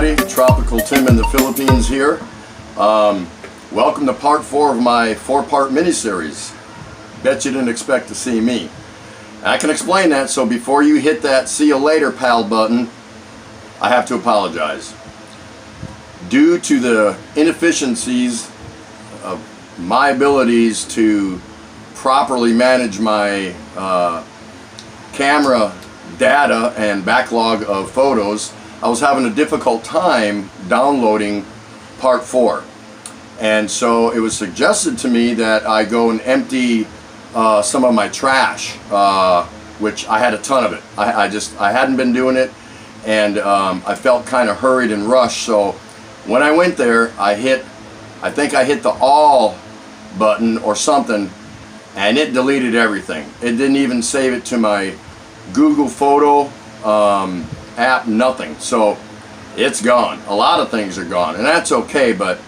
everybody, Tropical Tim in the Philippines here. Welcome to part 4 of my 4-part mini-series. Bet you didn't expect to see me. I can explain that, so before you hit that see you later pal button, I have to apologize. Due to the inefficiencies of my abilities to properly manage my camera data and backlog of photos, I was having a difficult time downloading part 4, and so it was suggested to me that I go and empty some of my trash, which I had a ton of it. I hadn't been doing it, and I felt kind of hurried and rushed. So when I went there, I think I hit the all button or something, and it deleted everything. It didn't even save it to my Google Photo app, nothing. So it's gone. A lot of things are gone, and that's okay, but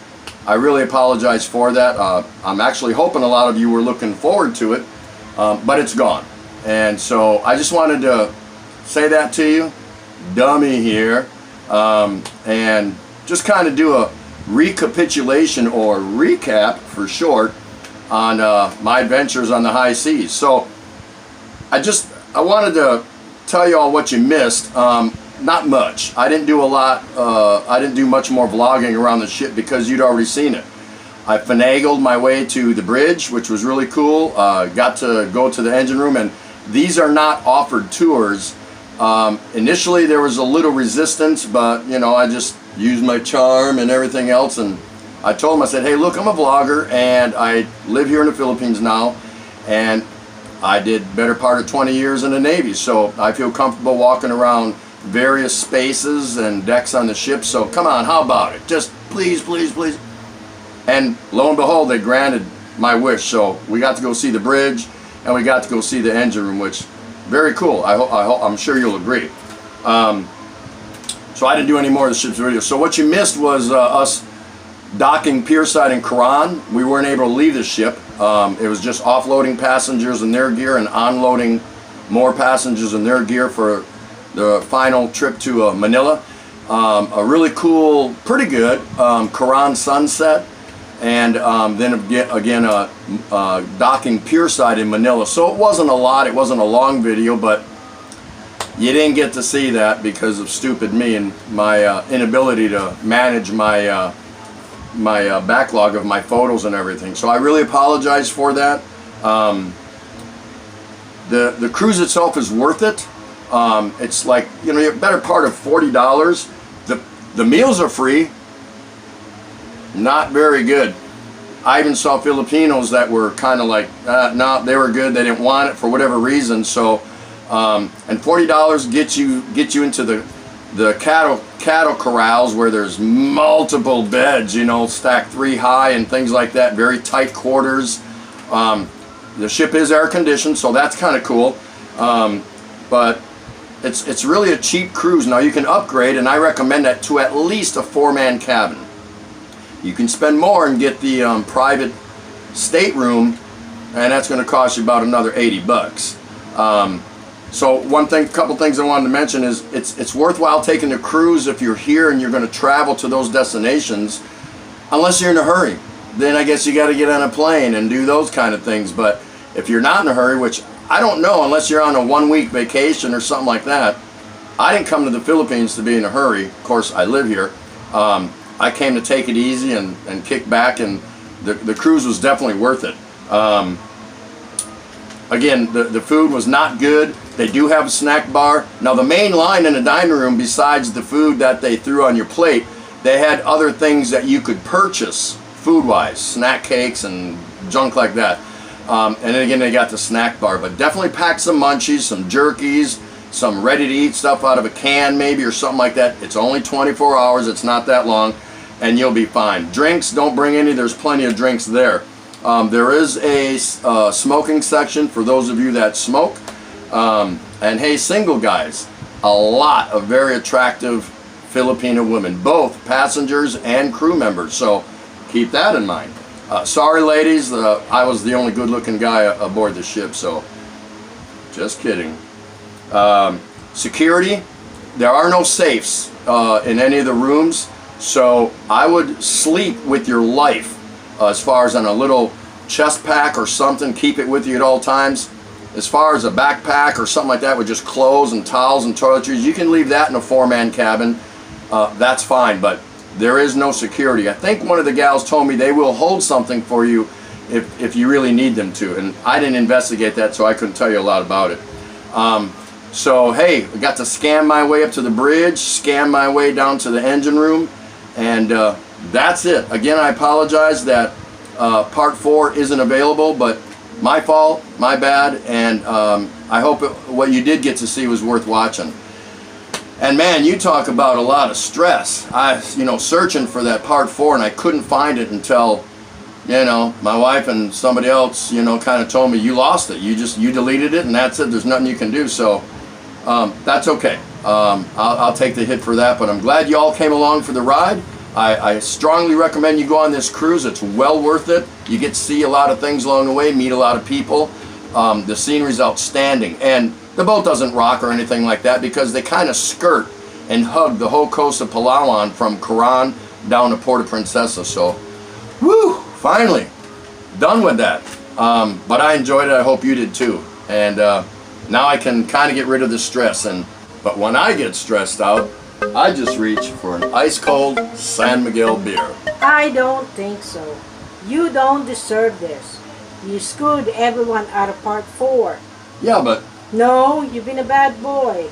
I really apologize for that. I'm actually hoping a lot of you were looking forward to it, but it's gone. And so I just wanted to say that to you, dummy here, and just kind of do a recapitulation or recap for short on my adventures on the high seas. So I wanted to tell you all what you missed. Not much. I didn't do a lot. I didn't do much more vlogging around the ship because you'd already seen it. I finagled my way to the bridge, which was really cool. Got to go to the engine room, and these are not offered tours. Initially there was a little resistance, but you know, I just used my charm and everything else, and I told him, I said, hey look, I'm a vlogger and I live here in the Philippines now, and I did better part of 20 years in the Navy, so I feel comfortable walking around various spaces and decks on the ship. So come on, how about it? Just please, please, please. And lo and behold, they granted my wish. So we got to go see the bridge, and we got to go see the engine room, which very cool. I'm sure you'll agree. So I didn't do any more of the ship's video. So what you missed was us docking pierside in Quran. We weren't able to leave the ship. It was just offloading passengers and their gear and onloading more passengers and their gear for the final trip to Manila. A really cool, pretty good Quran sunset, and then again docking pierside in Manila. So it wasn't a lot, it wasn't a long video, but you didn't get to see that because of stupid me and my inability to manage my backlog of my photos and everything. So I really apologize for that. The cruise itself is worth it. It's like, you know, a better part of $40. The meals are free. Not very good. I even saw Filipinos that were kind of like, no, they were good. They didn't want it for whatever reason. So, and $40 gets you into the cattle corrals where there's multiple beds, you know, stacked 3 high and things like that. Very tight quarters. The ship is air conditioned, so that's kind of cool. But it's really a cheap cruise. Now you can upgrade, and I recommend that, to at least a 4-man cabin. You can spend more and get the private stateroom, and that's going to cost you about another 80 bucks. So couple things I wanted to mention is it's worthwhile taking the cruise if you're here and you're going to travel to those destinations, unless you're in a hurry. Then I guess you got to get on a plane and do those kind of things. But if you're not in a hurry, which I don't know, unless you're on a 1-week vacation or something like that. I didn't come to the Philippines to be in a hurry. Of course, I live here. I came to take it easy and kick back, and the cruise was definitely worth it. Again, the food was not good. They do have a snack bar. Now the main line in the dining room, besides the food that they threw on your plate, they had other things that you could purchase food-wise, snack cakes and junk like that. And then again, they got the snack bar, but definitely pack some munchies, some jerkies, some ready-to-eat stuff out of a can maybe, or something like that. It's only 24 hours, it's not that long, and you'll be fine. Drinks, don't bring any, there's plenty of drinks there. There is a smoking section for those of you that smoke. And hey, single guys, a lot of very attractive Filipino women, both passengers and crew members, so keep that in mind. Sorry ladies, I was the only good-looking guy aboard the ship, so just kidding. Security, there are no safes in any of the rooms, so I would sleep with your life as far as on a little chest pack or something. Keep it with you at all times. As far as a backpack or something like that with just clothes and towels and toiletries, you can leave that in a 4-man cabin. That's fine, but there is no security. I think one of the gals told me they will hold something for you if you really need them to, and I didn't investigate that, so I couldn't tell you a lot about it. So hey, I got to scan my way up to the bridge, scan my way down to the engine room, and that's it. Again, I apologize that part 4 isn't available, but my fault, my bad, and I hope what you did get to see was worth watching. And man, you talk about a lot of stress. Searching for that part 4, and I couldn't find it until, my wife and somebody else, kind of told me, you lost it. You deleted it, and that's it. There's nothing you can do. So that's okay. I'll take the hit for that, but I'm glad you all came along for the ride. I strongly recommend you go on this cruise. It's well worth it. You get to see a lot of things along the way, meet a lot of people. The scenery's outstanding, and the boat doesn't rock or anything like that because they kind of skirt and hug the whole coast of Palawan from Coron down to Puerto Princesa. So, woo! Finally, done with that. But I enjoyed it. I hope you did too. And now I can kind of get rid of the stress. But when I get stressed out, I just reach for an ice cold San Miguel beer. I don't think so. You don't deserve this. You screwed everyone out of part 4. Yeah, but No, you've been a bad boy.